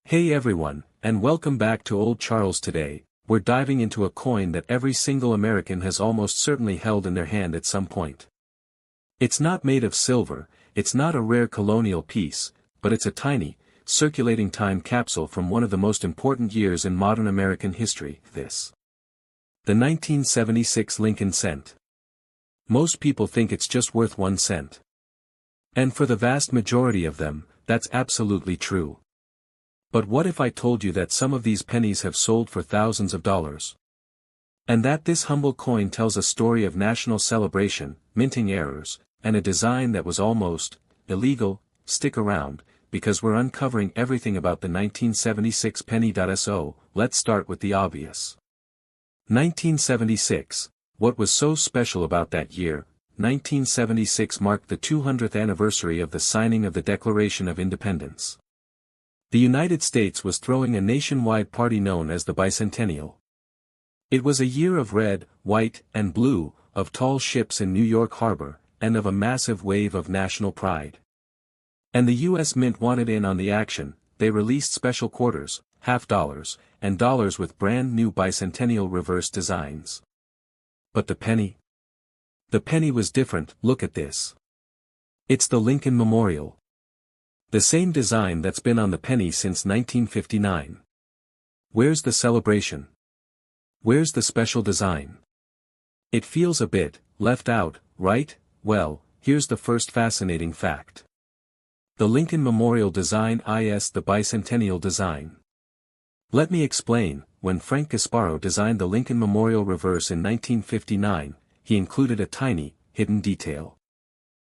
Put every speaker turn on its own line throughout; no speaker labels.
Hey everyone, and welcome back to Old Charles. Today, we're diving into a coin that every single American has almost certainly held in their hand at some point. It's not made of silver, it's not a rare colonial piece, but it's a tiny, circulating time capsule from one of the most important years in modern American history, the 1976 Lincoln cent. Most people think it's just worth 1 cent. And for the vast majority of them, that's absolutely true. But what if I told you that some of these pennies have sold for thousands of dollars? And that this humble coin tells a story of national celebration, minting errors, and a design that was almost illegal? Stick around, because we're uncovering everything about the 1976 penny. So, let's start with the obvious. 1976. What was so special about that year? 1976 marked the 200th anniversary of the signing of the Declaration of Independence. The United States was throwing a nationwide party known as the Bicentennial. It was a year of red, white, and blue, of tall ships in New York Harbor, and of a massive wave of national pride. And the U.S. Mint wanted in on the action. They released special quarters, half dollars, and dollars with brand new bicentennial reverse designs. But the penny? The penny was different. Look at this. It's the Lincoln Memorial. The same design that's been on the penny since 1959. Where's the celebration? Where's the special design? It feels a bit left out, right? Well, here's the first fascinating fact. The Lincoln Memorial design is the bicentennial design. Let me explain. When Frank Gasparo designed the Lincoln Memorial reverse in 1959, he included a tiny, hidden detail.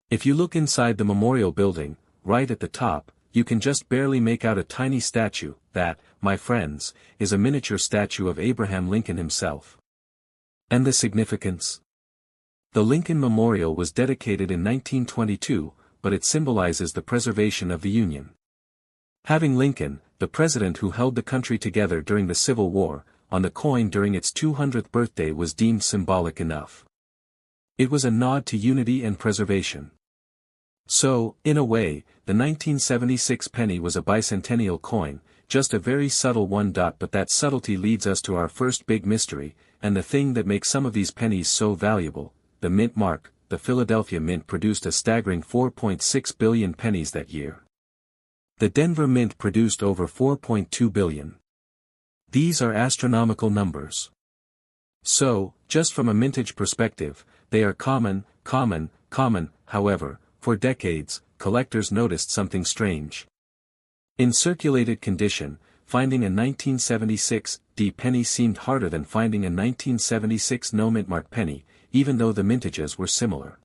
If you look inside the memorial building, right at the top, you can just barely make out a tiny statue. That, my friends, is a miniature statue of Abraham Lincoln himself. And the significance? The Lincoln Memorial was dedicated in 1922, but it symbolizes the preservation of the Union. Having Lincoln, the president who held the country together during the Civil War, on the coin during its 200th birthday was deemed symbolic enough. It was a nod to unity and preservation. So, in a way, the 1976 penny was a bicentennial coin, just a very subtle one. But that subtlety leads us to our first big mystery, and the thing that makes some of these pennies so valuable, the mint mark. The Philadelphia Mint produced a staggering 4.6 billion pennies that year. The Denver Mint produced over 4.2 billion. These are astronomical numbers. So, just from a mintage perspective, they are common. However, for decades, collectors noticed something strange. In circulated condition, finding a 1976 penny seemed harder than finding a 1976 no-mint mark penny, even though the mintages were similar.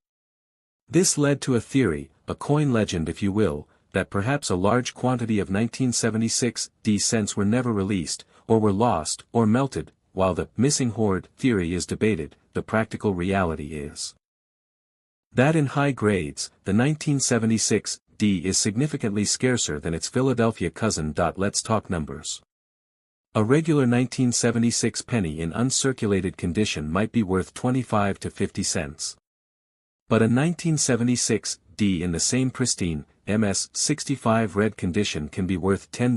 This led to a theory, a coin legend if you will, that perhaps a large quantity of 1976 cents were never released, or were lost, or melted. While the missing hoard theory is debated, the practical reality is that in high grades, the 1976 is significantly scarcer than its Philadelphia cousin. Let's talk numbers. A regular 1976 penny in uncirculated condition might be worth 25 to 50 cents. But a 1976 in the same pristine, MS-65 red condition can be worth $10,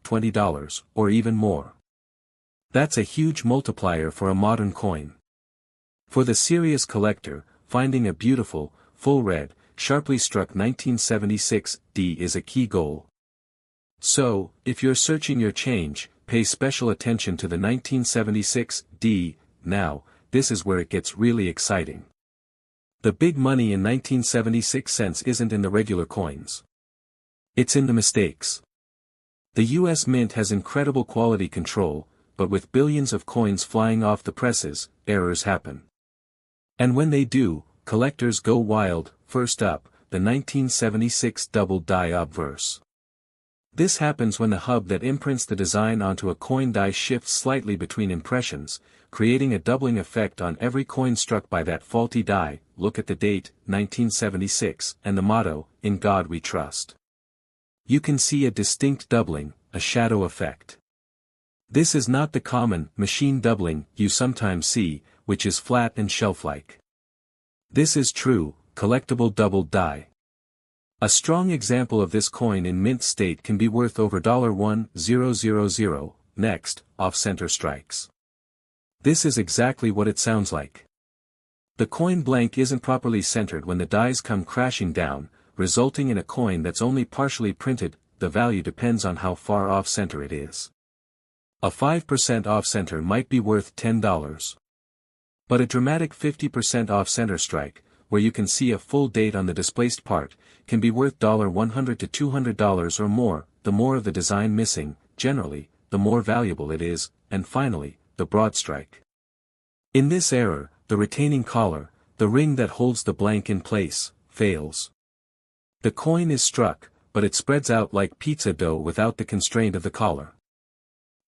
$20, or even more. That's a huge multiplier for a modern coin. For the serious collector, finding a beautiful, full red, sharply struck 1976 is a key goal. So, if you're searching your change, pay special attention to the 1976 Now, this is where it gets really exciting. The big money in 1976 cents isn't in the regular coins. It's in the mistakes. The U.S. Mint has incredible quality control, but with billions of coins flying off the presses, errors happen. And when they do, collectors go wild. First up, the 1976 double die obverse. This happens when the hub that imprints the design onto a coin die shifts slightly between impressions, creating a doubling effect on every coin struck by that faulty die. Look at the date, 1976, and the motto, "In God We Trust." You can see a distinct doubling, a shadow effect. This is not the common, machine doubling you sometimes see, which is flat and shelf-like. This is true, collectible doubled die. A strong example of this coin in mint state can be worth over $1,000, next, off-center strikes. This is exactly what it sounds like. The coin blank isn't properly centered when the dies come crashing down, resulting in a coin that's only partially printed. The value depends on how far off-center it is. A 5% off-center might be worth $10. But a dramatic 50% off-center strike, where you can see a full date on the displaced part, can be worth $100 to $200 or more. The more of the design missing, generally, the more valuable it is. And finally, the broad strike. In this error, the retaining collar, the ring that holds the blank in place, fails. The coin is struck, but it spreads out like pizza dough without the constraint of the collar.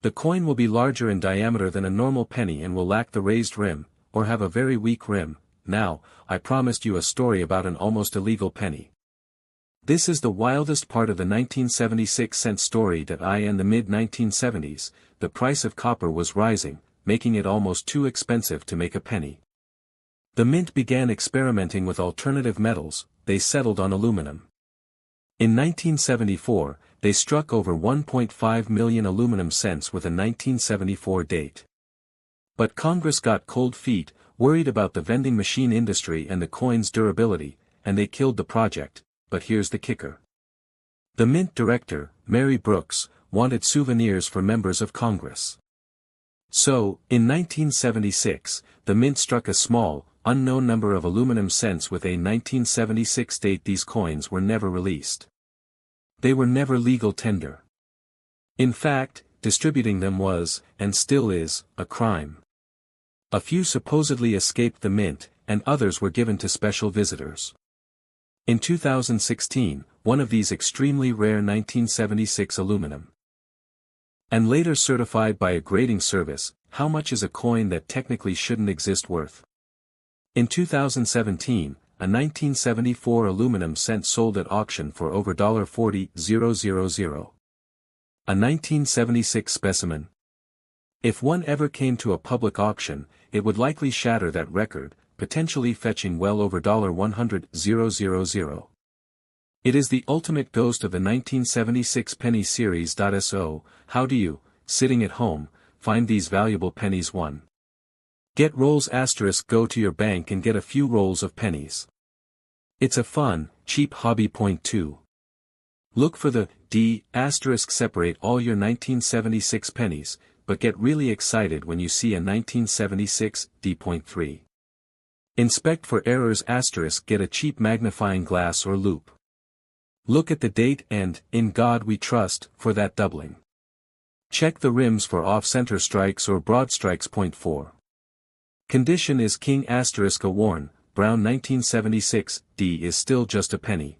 The coin will be larger in diameter than a normal penny and will lack the raised rim, or have a very weak rim. Now, I promised you a story about an almost illegal penny. This is the wildest part of the 1976 cent story that in the mid-1970s, the price of copper was rising, making it almost too expensive to make a penny. The mint began experimenting with alternative metals. They settled on aluminum. In 1974, they struck over 1.5 million aluminum cents with a 1974 date. But Congress got cold feet, worried about the vending machine industry and the coin's durability, and they killed the project. But here's the kicker. The mint director, Mary Brooks, wanted souvenirs for members of Congress. So, in 1976, the mint struck a small, unknown number of aluminum cents with a 1976 date. These coins were never released. They were never legal tender. In fact, distributing them was, and still is, a crime. A few supposedly escaped the mint, and others were given to special visitors. In 2016, one of these extremely rare 1976 aluminum, and later certified by a grading service, how much is a coin that technically shouldn't exist worth? In 2017, a 1974 aluminum cent sold at auction for over $40,000. A 1976 specimen. If one ever came to a public auction, it would likely shatter that record, potentially fetching well over $100,000. It is the ultimate ghost of the 1976 penny series. So, how do you, sitting at home, find these valuable pennies? 1. Get rolls. Go to your bank and get a few rolls of pennies. It's a fun, cheap hobby. Point 2. Look for the D**. Separate all your 1976 pennies, but get really excited when you see a 1976 D. Point 3. Inspect for errors. Get a cheap magnifying glass or loupe. Look at the date and, in God we trust, for that doubling. Check the rims for off-center strikes or broad strikes. Point 4. Condition is king. A worn, brown 1976 D is still just a penny.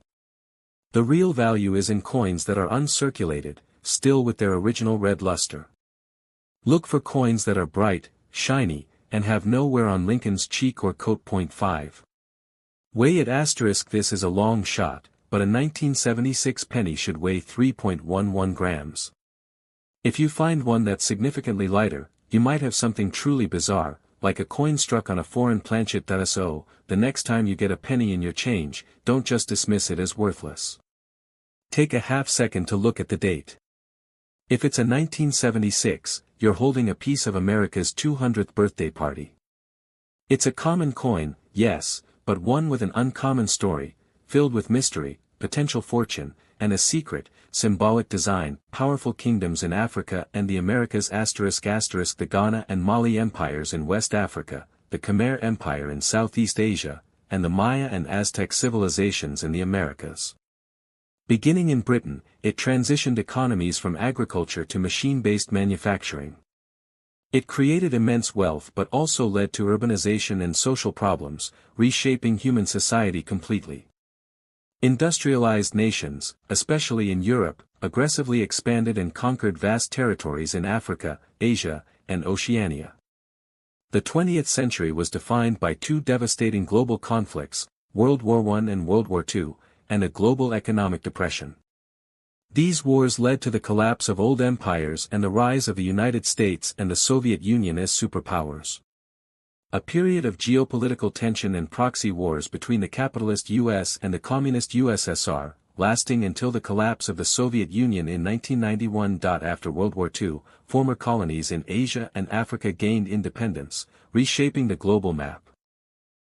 The real value is in coins that are uncirculated, still with their original red luster. Look for coins that are bright, shiny, and have no wear on Lincoln's cheek or coat. Point 5. Weigh it. This is a long shot, but a 1976 penny should weigh 3.11 grams. If you find one that's significantly lighter, you might have something truly bizarre, like a coin struck on a foreign planchet. So, the next time you get a penny in your change, don't just dismiss it as worthless. Take a half second to look at the date. If it's a 1976, you're holding a piece of America's 200th birthday party. It's a common coin, yes, but one with an uncommon story, filled with mystery, potential fortune, and a secret, symbolic design. Powerful kingdoms in Africa and the Americas. The Ghana and Mali empires in West Africa, the Khmer Empire in Southeast Asia, and the Maya and Aztec civilizations in the Americas. Beginning in Britain, it transitioned economies from agriculture to machine-based manufacturing. It created immense wealth but also led to urbanization and social problems, reshaping human society completely. Industrialized nations, especially in Europe, aggressively expanded and conquered vast territories in Africa, Asia, and Oceania. The 20th century was defined by two devastating global conflicts, World War I and World War II, and a global economic depression. These wars led to the collapse of old empires and the rise of the United States and the Soviet Union as superpowers. A period of geopolitical tension and proxy wars between the capitalist US and the communist USSR, lasting until the collapse of the Soviet Union in 1991. After World War II, former colonies in Asia and Africa gained independence, reshaping the global map.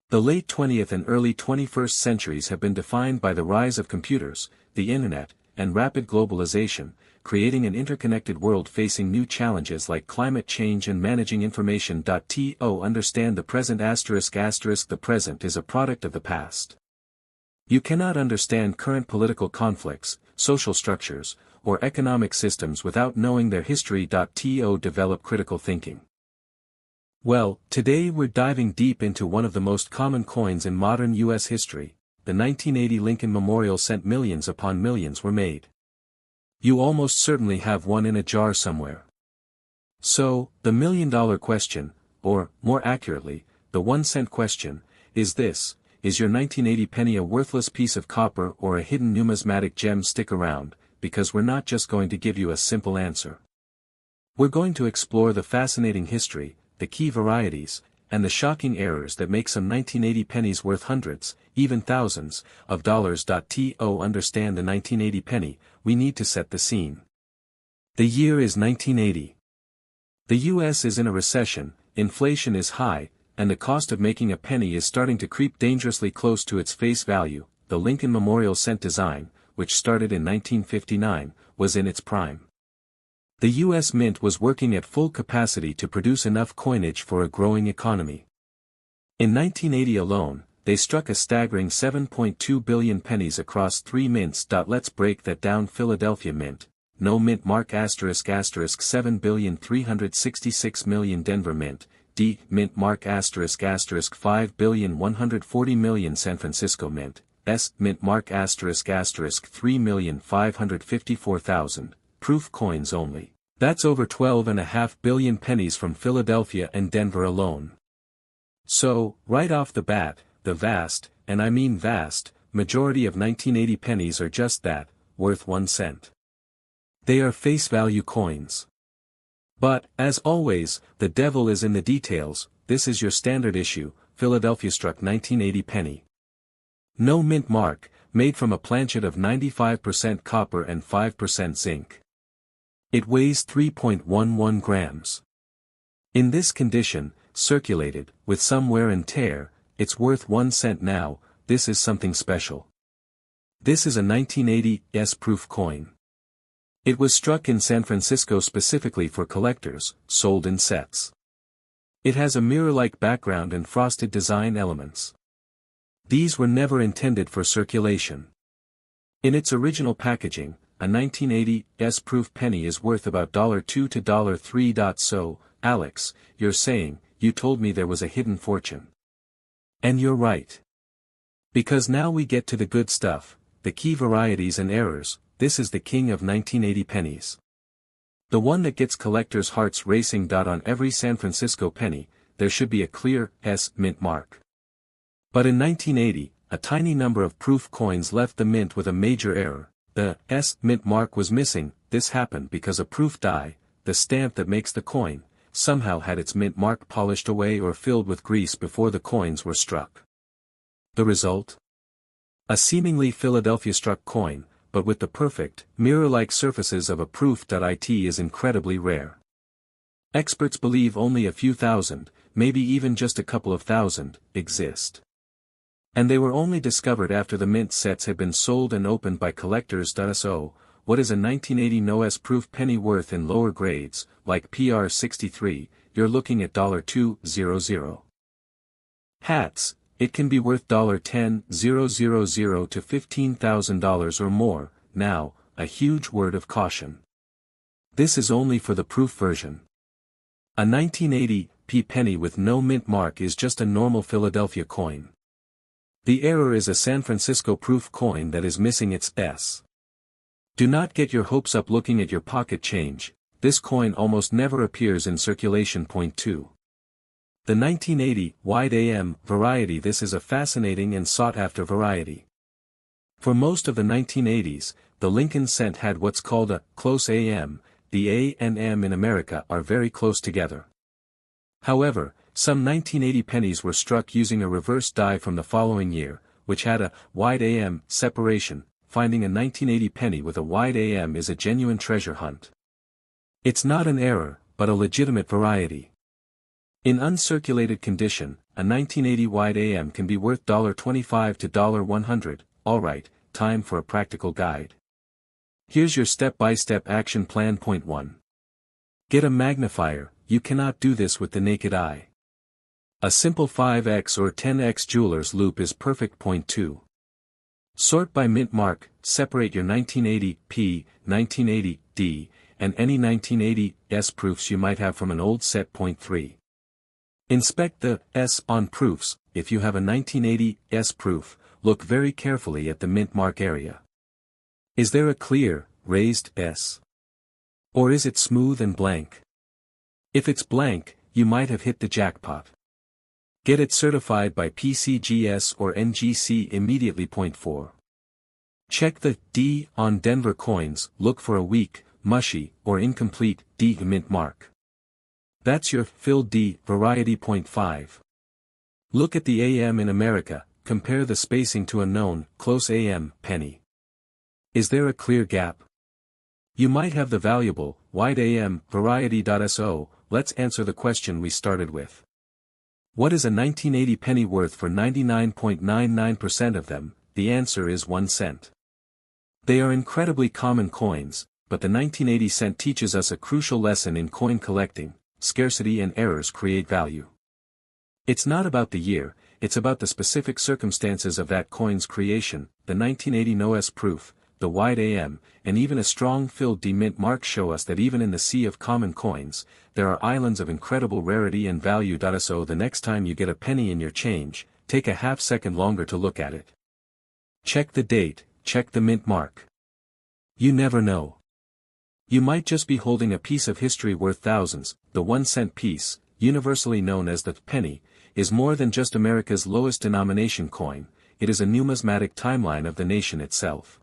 The late 20th and early 21st centuries have been defined by the rise of computers, the internet, and rapid globalization, creating an interconnected world facing new challenges like climate change and managing information. To understand the present ***, the present is a product of the past. You cannot understand current political conflicts, social structures, or economic systems without knowing their history. To develop critical thinking. Well, today we're diving deep into one of the most common coins in modern U.S. history. The 1980 Lincoln Memorial Cent. Millions upon millions were made. You almost certainly have one in a jar somewhere. So, the $1,000,000 question, or, more accurately, the 1-cent question, is this: is your 1980 penny a worthless piece of copper or a hidden numismatic gem? Stick around, because we're not just going to give you a simple answer. We're going to explore the fascinating history, the key varieties, and the shocking errors that make some 1980 pennies worth hundreds, even thousands, of dollars. To understand the 1980 penny, we need to set the scene. The year is 1980. The US is in a recession, inflation is high, and the cost of making a penny is starting to creep dangerously close to its face value. The Lincoln Memorial Cent design, which started in 1959, was in its prime. The U.S. Mint was working at full capacity to produce enough coinage for a growing economy. In 1980 alone, they struck a staggering 7.2 billion pennies across 3 mints. Let's break that down. Philadelphia Mint, no mint mark ***, 7,366,000,000. Denver Mint, D mint mark ***, 5,140,000,000. San Francisco Mint, S mint mark ***, 3,554,000. Proof coins only. That's over 12.5 billion pennies from Philadelphia and Denver alone. So, right off the bat, the vast, and I mean vast, majority of 1980 pennies are just that, worth 1 cent. They are face value coins. But, as always, the devil is in the details. This is your standard issue, Philadelphia struck 1980 penny. No mint mark, made from a planchet of 95% copper and 5% zinc. It weighs 3.11 grams. In this condition, circulated, with some wear and tear, it's worth 1 cent now. This is something special. This is a 1980s proof coin. It was struck in San Francisco specifically for collectors, sold in sets. It has a mirror-like background and frosted design elements. These were never intended for circulation. In its original packaging, a 1980s proof penny is worth about $2 to $3. So, Alex, you're saying, you told me there was a hidden fortune. And you're right. Because now we get to the good stuff, the key varieties and errors. This is the king of 1980 pennies. The one that gets collectors' hearts racing. On every San Francisco penny, there should be a clear S mint mark. But in 1980, a tiny number of proof coins left the mint with a major error. The S mint mark was missing. This happened because a proof die, the stamp that makes the coin, somehow had its mint mark polished away or filled with grease before the coins were struck. The result? A seemingly Philadelphia-struck coin, but with the perfect, mirror-like surfaces of a proof. It is incredibly rare. Experts believe only a few thousand, maybe even just a couple of thousand, exist. And they were only discovered after the mint sets had been sold and opened by collectors. So, what is a 1980 no-S proof penny worth in lower grades, like PR 63, you're looking at $200 hats. It can be worth $10,000 to $15,000 or more. Now, a huge word of caution. This is only for the proof version. A 1980 penny with no mint mark is just a normal Philadelphia coin. The error is a San Francisco proof coin that is missing its S. Do not get your hopes up looking at your pocket change. This coin almost never appears in circulation. Point 2. The 1980 wide AM variety. This is a fascinating and sought-after variety. For most of the 1980s, the Lincoln cent had what's called a close AM. The A and M in America are very close together. However, Some 1980 pennies were struck using a reverse die from the following year, which had a wide AM separation. Finding a 1980 penny with a wide AM is a genuine treasure hunt. It's not an error, but a legitimate variety. In uncirculated condition, a 1980 wide AM can be worth $25 to $100. Alright, time for a practical guide. Here's your step-by-step action plan. Point 1. Get a magnifier. You cannot do this with the naked eye. A simple 5x or 10x jeweler's loupe is perfect. Point 2. Sort by mint mark, separate your 1980p, 1980d, and any 1980s proofs you might have from an old set. Point 3. Inspect the S on proofs. If you have a 1980s proof, look very carefully at the mint mark area. Is there a clear, raised S? Or is it smooth and blank? If it's blank, you might have hit the jackpot. Get it certified by PCGS or NGC immediately. Point 4. Check the D on Denver coins. Look for a weak, mushy, or incomplete D mint mark. That's your filled D variety. Point 5. Look at the AM in America. Compare the spacing to a known, close AM penny. Is there a clear gap? You might have the valuable, wide AM variety. So, let's answer the question we started with. What is a 1980 penny worth for 99.99% of them? The answer is 1 cent. They are incredibly common coins, but the 1980 cent teaches us a crucial lesson in coin collecting: scarcity and errors create value. It's not about the year, it's about the specific circumstances of that coin's creation. The 1980 NOS proof, the wide AM, and even a strong filled D mint mark show us that even in the sea of common coins, there are islands of incredible rarity and value. So the next time you get a penny in your change, take a half second longer to look at it. Check the date, check the mint mark. You never know. You might just be holding a piece of history worth thousands. The 1 cent piece, universally known as the penny, is more than just America's lowest denomination coin, it is a numismatic timeline of the nation itself.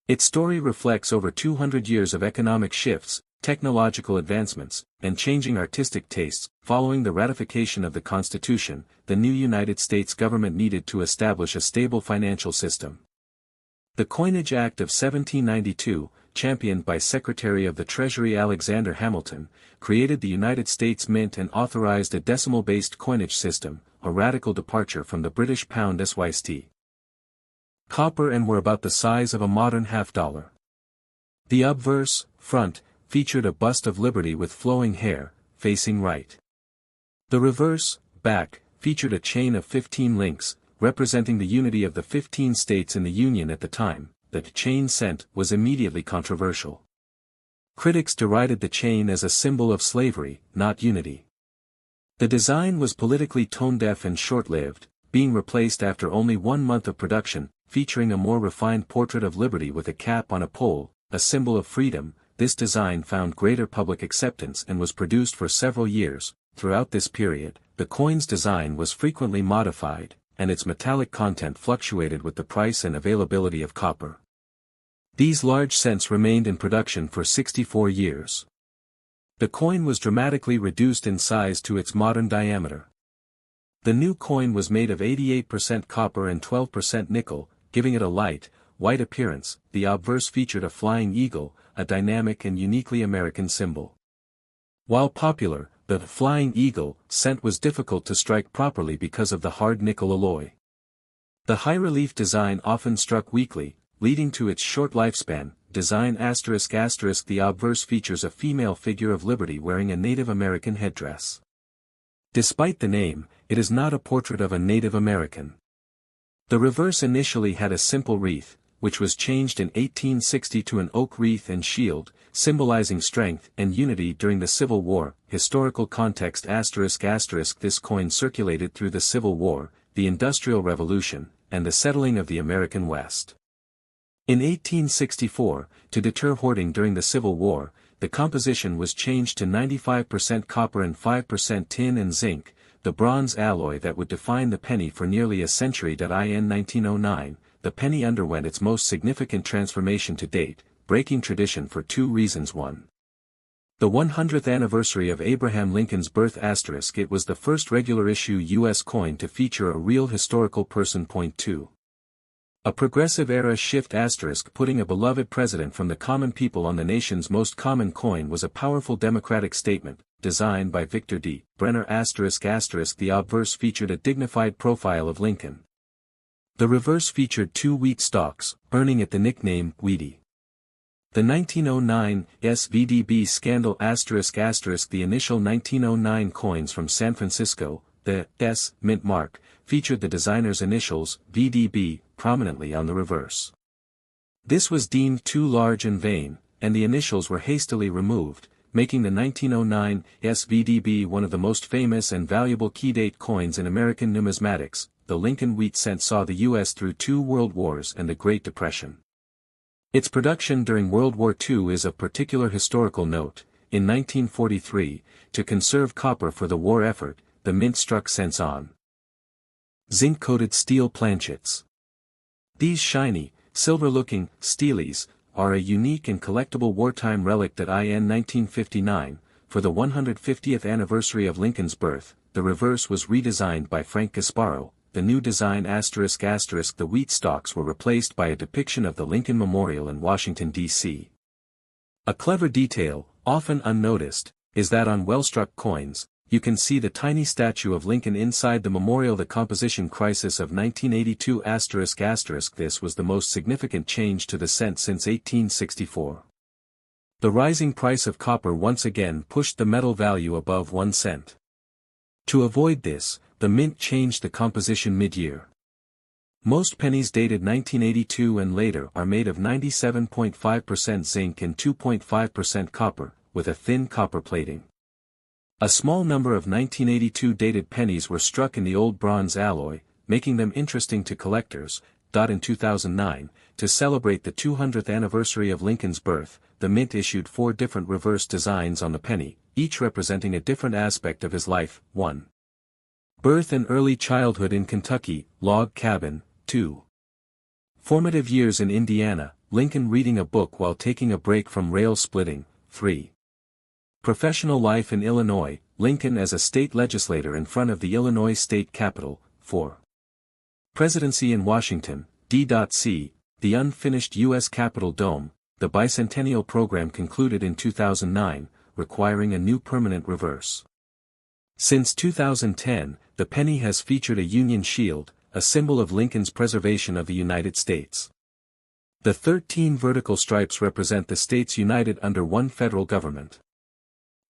Its story reflects over 200 years of economic shifts, technological advancements, and changing artistic tastes. Following the ratification of the Constitution, the new United States government needed to establish a stable financial system. The Coinage Act of 1792, championed by Secretary of the Treasury Alexander Hamilton, created the United States Mint and authorized a decimal-based coinage system, a radical departure from the British pound. SYST. Copper and were about the size of a modern half-dollar. The obverse, front, featured a bust of Liberty with flowing hair, facing right. The reverse, back, featured a chain of 15 links, representing the unity of the 15 states in the Union at the time. The chain sent was immediately controversial. Critics derided the chain as a symbol of slavery, not unity. The design was politically tone-deaf and short-lived, being replaced after only 1 month of production, featuring a more refined portrait of Liberty with a cap on a pole, a symbol of freedom. This design found greater public acceptance and was produced for several years. Throughout this period, the coin's design was frequently modified, and its metallic content fluctuated with the price and availability of copper. These large cents remained in production for 64 years. The coin was dramatically reduced in size to its modern diameter. The new coin was made of 88% copper and 12% nickel, giving it a light, white appearance. The obverse featured a flying eagle, a dynamic and uniquely American symbol. While popular, the flying eagle cent was difficult to strike properly because of the hard nickel alloy. The high-relief design often struck weakly, leading to its short lifespan. Design ***. The obverse features a female figure of Liberty wearing a Native American headdress. Despite the name, it is not a portrait of a Native American. The reverse initially had a simple wreath, which was changed in 1860 to an oak wreath and shield, symbolizing strength and unity during the Civil War. Historical context ***. This coin circulated through the Civil War, the Industrial Revolution, and the settling of the American West. In 1864, to deter hoarding during the Civil War, the composition was changed to 95% copper and 5% tin and zinc, the bronze alloy that would define the penny for nearly a century. In 1909, the penny underwent its most significant transformation to date, breaking tradition for 2 reasons. 1. The 100th anniversary of Abraham Lincoln's birth *. It was the first regular issue U.S. coin to feature a real historical person. Point 2. A progressive era shift *, putting a beloved president from the common people on the nation's most common coin was a powerful democratic statement, designed by Victor D. Brenner *. The obverse featured a dignified profile of Lincoln. The reverse featured 2 wheat stalks, earning it the nickname Wheatie. The 1909 SVDB scandal ***. The initial 1909 coins from San Francisco, the S mint mark, featured the designer's initials, VDB, prominently on the reverse. This was deemed too large and vain, and the initials were hastily removed, making the 1909 SVDB one of the most famous and valuable key-date coins in American numismatics. The Lincoln wheat cent saw the U.S. through 2 world wars and the Great Depression. Its production during World War II is of particular historical note. In 1943, to conserve copper for the war effort, the mint struck cents on zinc-coated steel planchets. These shiny, silver-looking steelies are a unique and collectible wartime relic that in 1959, for the 150th anniversary of Lincoln's birth, the reverse was redesigned by Frank Gasparo. The new design ***. The wheat stalks were replaced by a depiction of the Lincoln Memorial in Washington, D.C. A clever detail, often unnoticed, is that on well-struck coins, you can see the tiny statue of Lincoln inside the memorial. The composition crisis of 1982 ***. This was the most significant change to the cent since 1864. The rising price of copper once again pushed the metal value above 1 cent. To avoid this, the mint changed the composition mid-year. Most pennies dated 1982 and later are made of 97.5% zinc and 2.5% copper, with a thin copper plating. A small number of 1982 dated pennies were struck in the old bronze alloy, making them interesting to collectors. In 2009, to celebrate the 200th anniversary of Lincoln's birth, the mint issued 4 different reverse designs on the penny, each representing a different aspect of his life. 1. Birth and early childhood in Kentucky, log cabin. 2. Formative years in Indiana, Lincoln reading a book while taking a break from rail splitting. 3. Professional life in Illinois, Lincoln as a state legislator in front of the Illinois state capitol. 4. Presidency in Washington, D.C., the unfinished U.S. Capitol dome. The Bicentennial program concluded in 2009, requiring a new permanent reverse. Since 2010, the penny has featured a Union shield, a symbol of Lincoln's preservation of the United States. The 13 vertical stripes represent the states united under one federal government.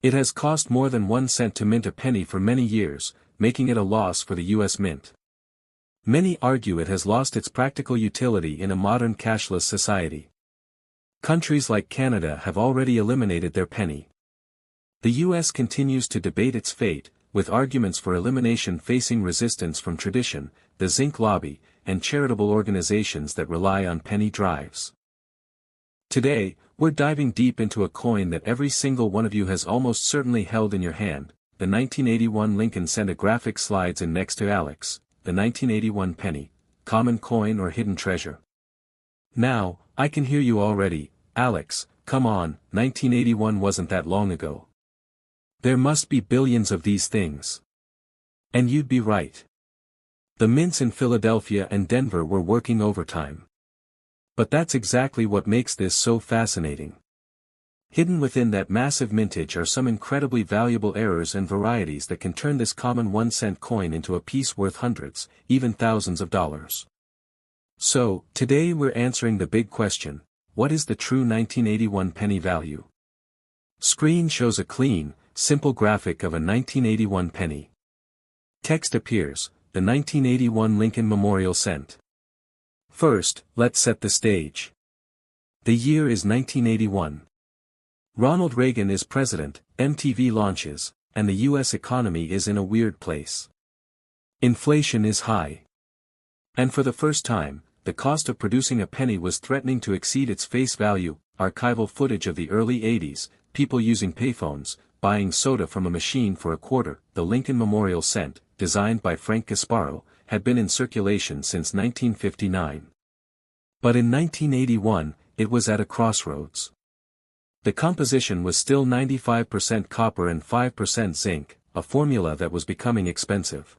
It has cost more than 1 cent to mint a penny for many years, making it a loss for the U.S. Mint. Many argue it has lost its practical utility in a modern cashless society. Countries like Canada have already eliminated their penny. The U.S. continues to debate its fate, with arguments for elimination facing resistance from tradition, the zinc lobby, and charitable organizations that rely on penny drives. Today, we're diving deep into a coin that every single one of you has almost certainly held in your hand. The 1981 Lincoln cent. A graphic slides in next to Alex, the 1981 penny, common coin or hidden treasure. Now, I can hear you already. Alex, come on, 1981 wasn't that long ago. There must be billions of these things. And you'd be right. The mints in Philadelphia and Denver were working overtime. But that's exactly what makes this so fascinating. Hidden within that massive mintage are some incredibly valuable errors and varieties that can turn this common 1-cent coin into a piece worth hundreds, even thousands of dollars. So, today we're answering the big question: what is the true 1981 penny value? Screen shows a clean, simple graphic of a 1981 penny. Text appears: the 1981 Lincoln Memorial Cent. First, let's set the stage. The year is 1981. Ronald Reagan is president, MTV launches, and the U.S. economy is in a weird place. Inflation is high. And for the first time, the cost of producing a penny was threatening to exceed its face value. Archival footage of the early 80s, people using payphones, buying soda from a machine for a quarter. The Lincoln Memorial Cent, designed by Frank Gasparo, had been in circulation since 1959. But in 1981, it was at a crossroads. The composition was still 95% copper and 5% zinc, a formula that was becoming expensive.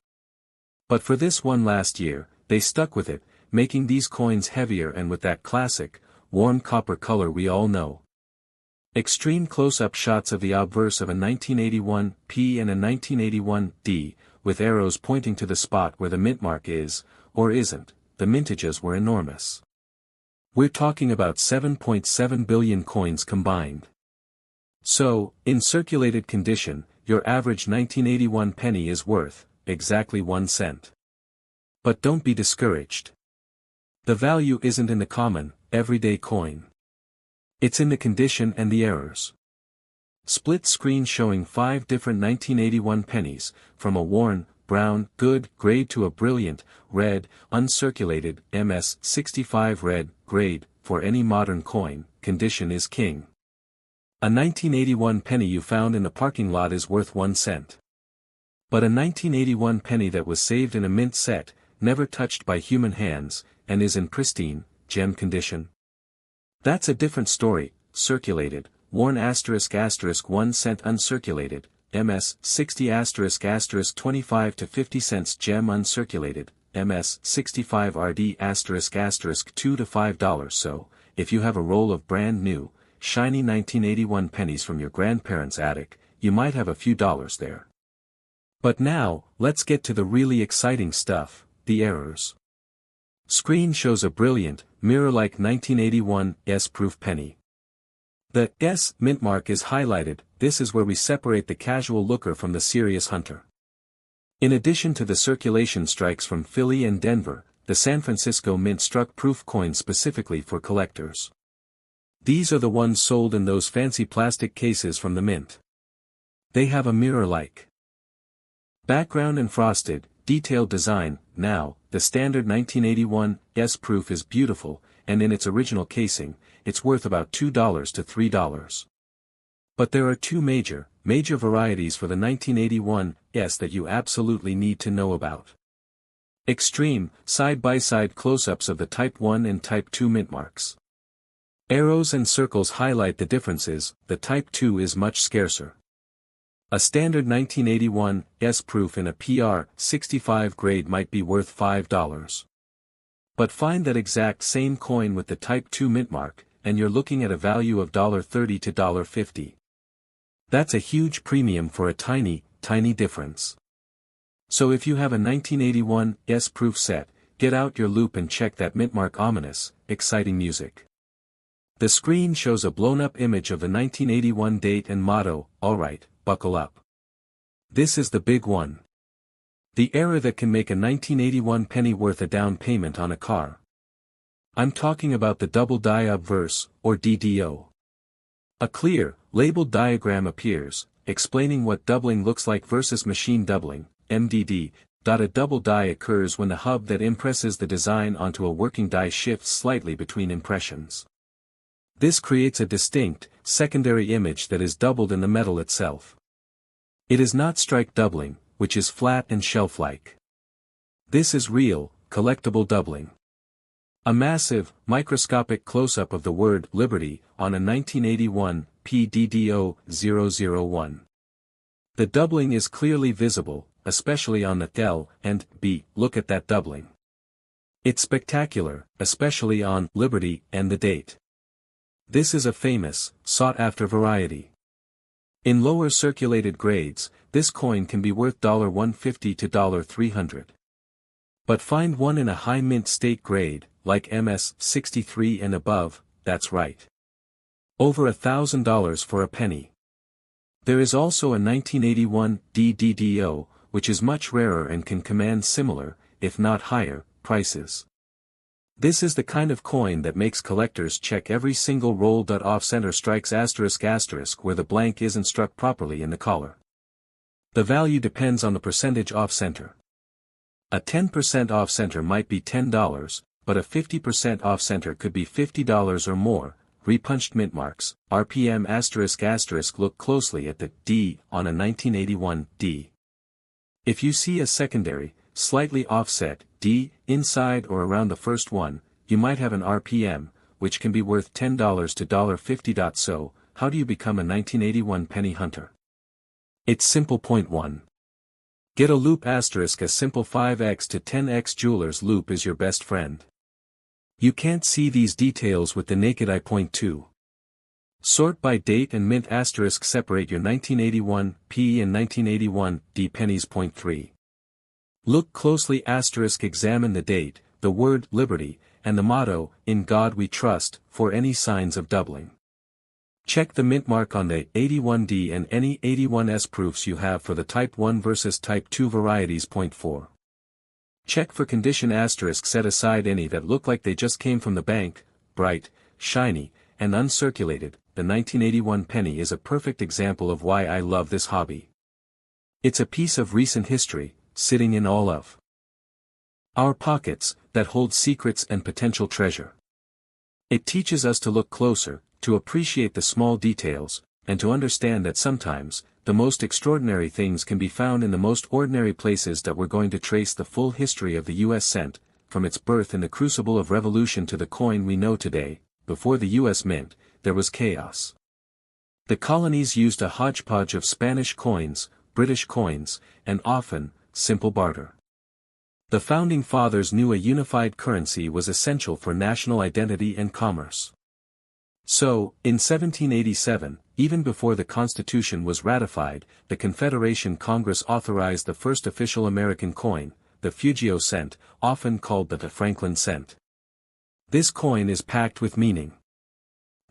But for this one last year, they stuck with it, making these coins heavier and with that classic, warm copper color we all know. Extreme close-up shots of the obverse of a 1981 P and a 1981 D, with arrows pointing to the spot where the mint mark is, or isn't. The mintages were enormous. We're talking about 7.7 billion coins combined. So, in circulated condition, your average 1981 penny is worth, exactly 1 cent. But don't be discouraged. The value isn't in the common, everyday coin. It's in the condition and the errors. Split screen showing 5 different 1981 pennies, from a worn, brown, good grade to a brilliant, red, uncirculated, MS65 red grade. For any modern coin, condition is king. A 1981 penny you found in a parking lot is worth 1 cent. But a 1981 penny that was saved in a mint set, never touched by human hands, and is in pristine, gem condition? That's a different story. Circulated, worn ****1 cent uncirculated, MS60 **** 25 to 50 cents gem uncirculated, MS65 RD *** 2 to $5. So, if you have a roll of brand new, shiny 1981 pennies from your grandparents' attic, you might have a few dollars there. But now, let's get to the really exciting stuff, the errors. Screen shows a brilliant, mirror-like 1981 S-proof penny. The S mint mark is highlighted. This is where we separate the casual looker from the serious hunter. In addition to the circulation strikes from Philly and Denver, the San Francisco Mint struck proof coins specifically for collectors. These are the ones sold in those fancy plastic cases from the mint. They have a mirror-like background and frosted, detailed design. Now, the standard 1981 S-proof is beautiful, and in its original casing, it's worth about $2 to $3. But there are two major varieties for the 1981 S that you absolutely need to know about. Extreme, side-by-side close-ups of the Type 1 and Type 2 mint marks. Arrows and circles highlight the differences. The Type 2 is much scarcer. A standard 1981 S-proof in a PR 65 grade might be worth $5. But find that exact same coin with the Type 2 mint mark, and you're looking at a value of $30 to $50. That's a huge premium for a tiny difference. So if you have a 1981 S-proof set, get out your loupe and check that mint mark. Ominous, exciting music. The screen shows a blown-up image of the 1981 date and motto. Alright, buckle up. This is the big one. The error that can make a 1981 penny worth a down payment on a car. I'm talking about the double die obverse, or DDO. A clear, labeled diagram appears, explaining what doubling looks like versus machine doubling, MDD. A double die occurs when the hub that impresses the design onto a working die shifts slightly between impressions. This creates a distinct, secondary image that is doubled in the metal itself. It is not strike doubling, which is flat and shelf-like. This is real, collectible doubling. A massive, microscopic close-up of the word Liberty on a 1981 PDDO-001. The doubling is clearly visible, especially on the L and B. Look at that doubling. It's spectacular, especially on Liberty and the date. This is a famous, sought-after variety. In lower circulated grades, this coin can be worth $150 to $300. But find one in a high mint state grade, like MS63 and above, that's right. Over $1,000 for a penny. There is also a 1981 DDDO, which is much rarer and can command similar, if not higher, prices. This is the kind of coin that makes collectors check every single roll. Off-center strikes *** where the blank isn't struck properly in the collar. The value depends on the percentage off-center. A 10% off-center might be $10, but a 50% off-center could be $50 or more. Repunched mint marks, RPM ***. Look closely at the D on a 1981 D. If you see a secondary, slightly offset D inside or around the first one, you might have an RPM, which can be worth $10 to $50. So, how do you become a 1981 penny hunter? It's simple. Point 1. Get a loop asterisk. A simple 5x to 10x jeweler's loop is your best friend. You can't see these details with the naked eye. Point 2. Sort by date and mint asterisk. Separate your 1981 P and 1981 D pennies. Point 3. Look closely asterisk. Examine the date, the word liberty, and the motto, "In God We Trust," for any signs of doubling. Check the mint mark on the 81D and any 81S proofs you have for the Type 1 versus Type 2 varieties. Point 4. Check for condition asterisk. Set aside any that look like they just came from the bank, bright, shiny, and uncirculated. The 1981 penny is a perfect example of why I love this hobby. It's a piece of recent history, sitting in all of our pockets, that hold secrets and potential treasure. It teaches us to look closer, to appreciate the small details, and to understand that sometimes, the most extraordinary things can be found in the most ordinary places. That we're going to trace the full history of the U.S. cent, from its birth in the crucible of revolution to the coin we know today. Before the U.S. Mint, there was chaos. The colonies used a hodgepodge of Spanish coins, British coins, and often, simple barter. The Founding Fathers knew a unified currency was essential for national identity and commerce. So, in 1787, even before the Constitution was ratified, the Confederation Congress authorized the first official American coin, the Fugio cent, often called the Franklin cent. This coin is packed with meaning.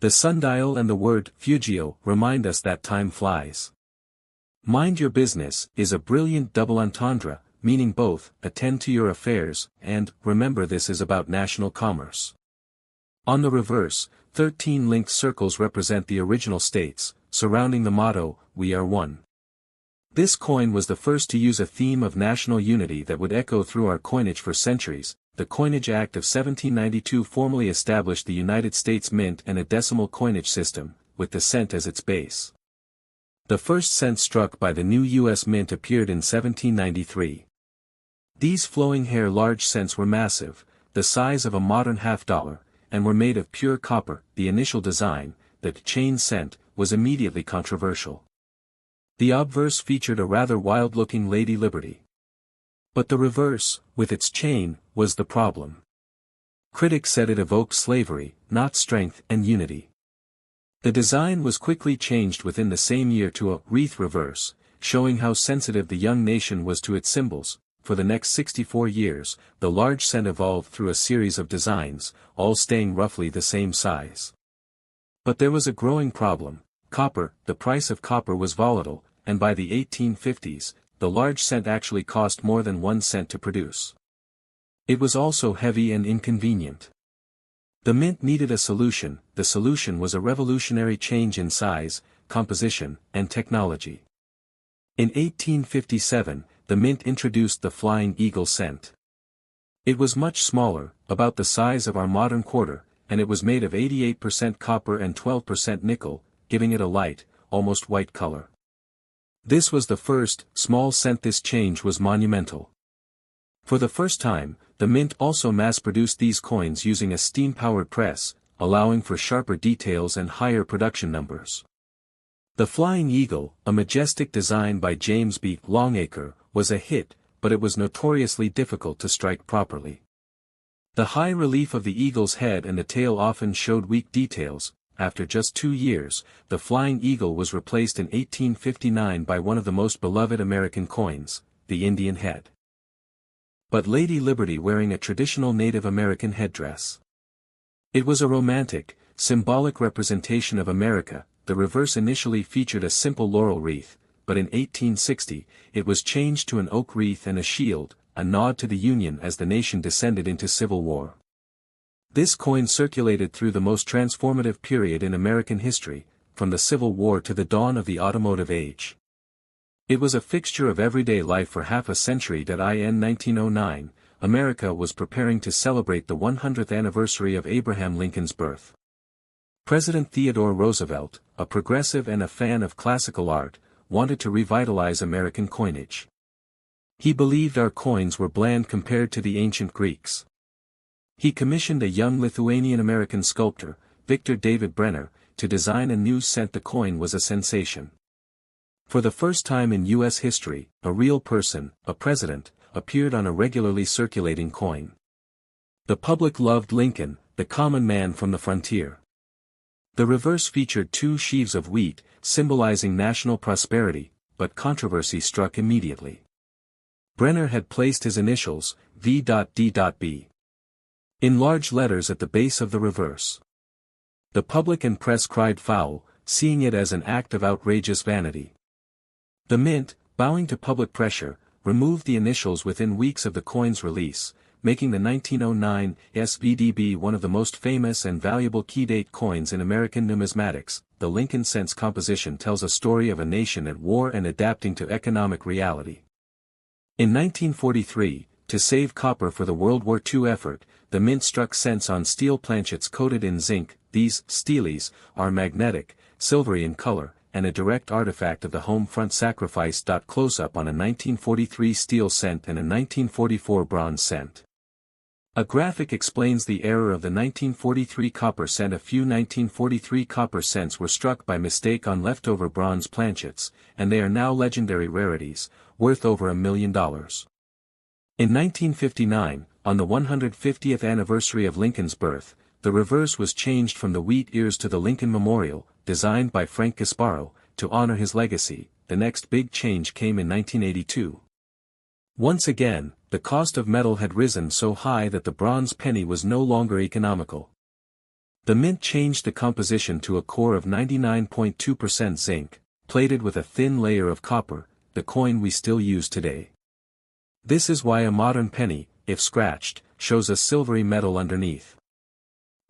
The sundial and the word Fugio remind us that time flies. Mind your business is a brilliant double entendre, meaning both, attend to your affairs, and, remember this is about national commerce. On the reverse, 13 linked circles represent the original states, surrounding the motto, "We are one." This coin was the first to use a theme of national unity that would echo through our coinage for centuries. The Coinage Act of 1792 formally established the United States Mint and a decimal coinage system, with the cent as its base. The first cent struck by the new U.S. Mint appeared in 1793. These flowing hair large cents were massive, the size of a modern half-dollar, and were made of pure copper. The initial design, the chain cent, was immediately controversial. The obverse featured a rather wild-looking Lady Liberty. But the reverse, with its chain, was the problem. Critics said it evoked slavery, not strength and unity. The design was quickly changed within the same year to a wreath reverse, showing how sensitive the young nation was to its symbols. For the next 64 years, the large cent evolved through a series of designs, all staying roughly the same size. But there was a growing problem: copper. The price of copper was volatile, and by the 1850s, the large cent actually cost more than 1 cent to produce. It was also heavy and inconvenient. The mint needed a solution. The solution was a revolutionary change in size, composition, and technology. In 1857, the mint introduced the Flying Eagle cent. It was much smaller, about the size of our modern quarter, and it was made of 88% copper and 12% nickel, giving it a light, almost white color. This was the first small cent. This change was monumental. For the first time, the mint also mass-produced these coins using a steam-powered press, allowing for sharper details and higher production numbers. The Flying Eagle, a majestic design by James B. Longacre, was a hit, but it was notoriously difficult to strike properly. The high relief of the eagle's head and the tail often showed weak details. After just 2 years, the Flying Eagle was replaced in 1859 by one of the most beloved American coins, the Indian head. But Lady Liberty wearing a traditional Native American headdress. It was a romantic, symbolic representation of America. The reverse initially featured a simple laurel wreath, but in 1860, it was changed to an oak wreath and a shield, a nod to the Union as the nation descended into civil war. This coin circulated through the most transformative period in American history, from the Civil War to the dawn of the automotive age. It was a fixture of everyday life for half a century. In 1909, America was preparing to celebrate the 100th anniversary of Abraham Lincoln's birth. President Theodore Roosevelt, a progressive and a fan of classical art, wanted to revitalize American coinage. He believed our coins were bland compared to the ancient Greeks. He commissioned a young Lithuanian-American sculptor, Victor David Brenner, to design a new cent. The coin was a sensation. For the first time in U.S. history, a real person, a president, appeared on a regularly circulating coin. The public loved Lincoln, the common man from the frontier. The reverse featured 2 sheaves of wheat, symbolizing national prosperity, but controversy struck immediately. Brenner had placed his initials, V.D.B. in large letters at the base of the reverse. The public and press cried foul, seeing it as an act of outrageous vanity. The mint, bowing to public pressure, removed the initials within weeks of the coin's release, making the 1909 SVDB one of the most famous and valuable key-date coins in American numismatics. The Lincoln cent's composition tells a story of a nation at war and adapting to economic reality. In 1943, to save copper for the World War II effort, the mint struck cents on steel planchets coated in zinc. These steelies are magnetic, silvery in color, and a direct artifact of the home front sacrifice. Close-up on a 1943 steel cent and a 1944 bronze cent. A graphic explains the error of the 1943 copper cent. A few 1943 copper cents were struck by mistake on leftover bronze planchets, and they are now legendary rarities, worth over $1 million. In 1959, on the 150th anniversary of Lincoln's birth, the reverse was changed from the wheat ears to the Lincoln Memorial, designed by Frank Gasparo, to honor his legacy. The next big change came in 1982. Once again, the cost of metal had risen so high that the bronze penny was no longer economical. The mint changed the composition to a core of 99.2% zinc, plated with a thin layer of copper, the coin we still use today. This is why a modern penny, if scratched, shows a silvery metal underneath.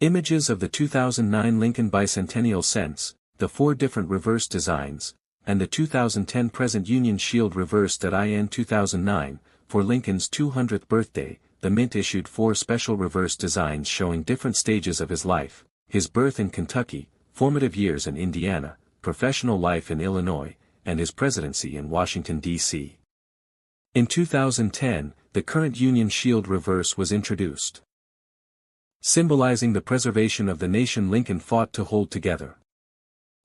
Images of the 2009 Lincoln Bicentennial cents, the 4 different reverse designs, and the 2010 present Union Shield reversed at IN 2009, for Lincoln's 200th birthday. The mint issued 4 special reverse designs showing different stages of his life: his birth in Kentucky, formative years in Indiana, professional life in Illinois, and his presidency in Washington, D.C. In 2010, the current Union Shield reverse was introduced, symbolizing the preservation of the nation Lincoln fought to hold together.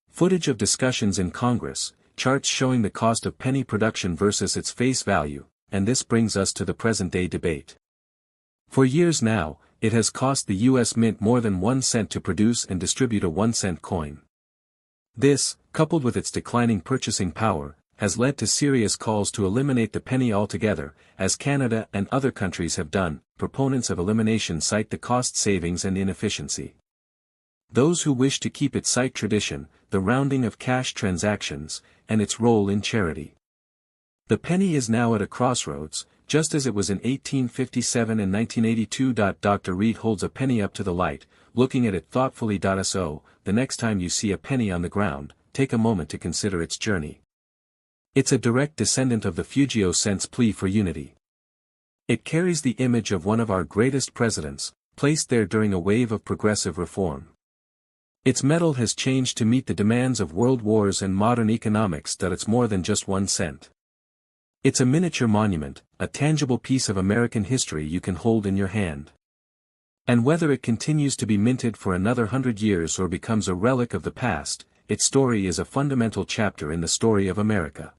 Footage of discussions in Congress, charts showing the cost of penny production versus its face value, and this brings us to the present-day debate. For years now, it has cost the U.S. Mint more than 1 cent to produce and distribute a 1-cent coin. This, coupled with its declining purchasing power, has led to serious calls to eliminate the penny altogether, as Canada and other countries have done. Proponents of elimination cite the cost savings and inefficiency. Those who wish to keep it cite tradition, the rounding of cash transactions, and its role in charity. The penny is now at a crossroads, just as it was in 1857 and 1982. Dr. Reed holds a penny up to the light, looking at it thoughtfully. So, the next time you see a penny on the ground, take a moment to consider its journey. It's a direct descendant of the Fugio cent's plea for unity. It carries the image of one of our greatest presidents, placed there during a wave of progressive reform. Its metal has changed to meet the demands of world wars and modern economics. It's more than just 1 cent. It's a miniature monument, a tangible piece of American history you can hold in your hand. And whether it continues to be minted for another 100 years or becomes a relic of the past, its story is a fundamental chapter in the story of America.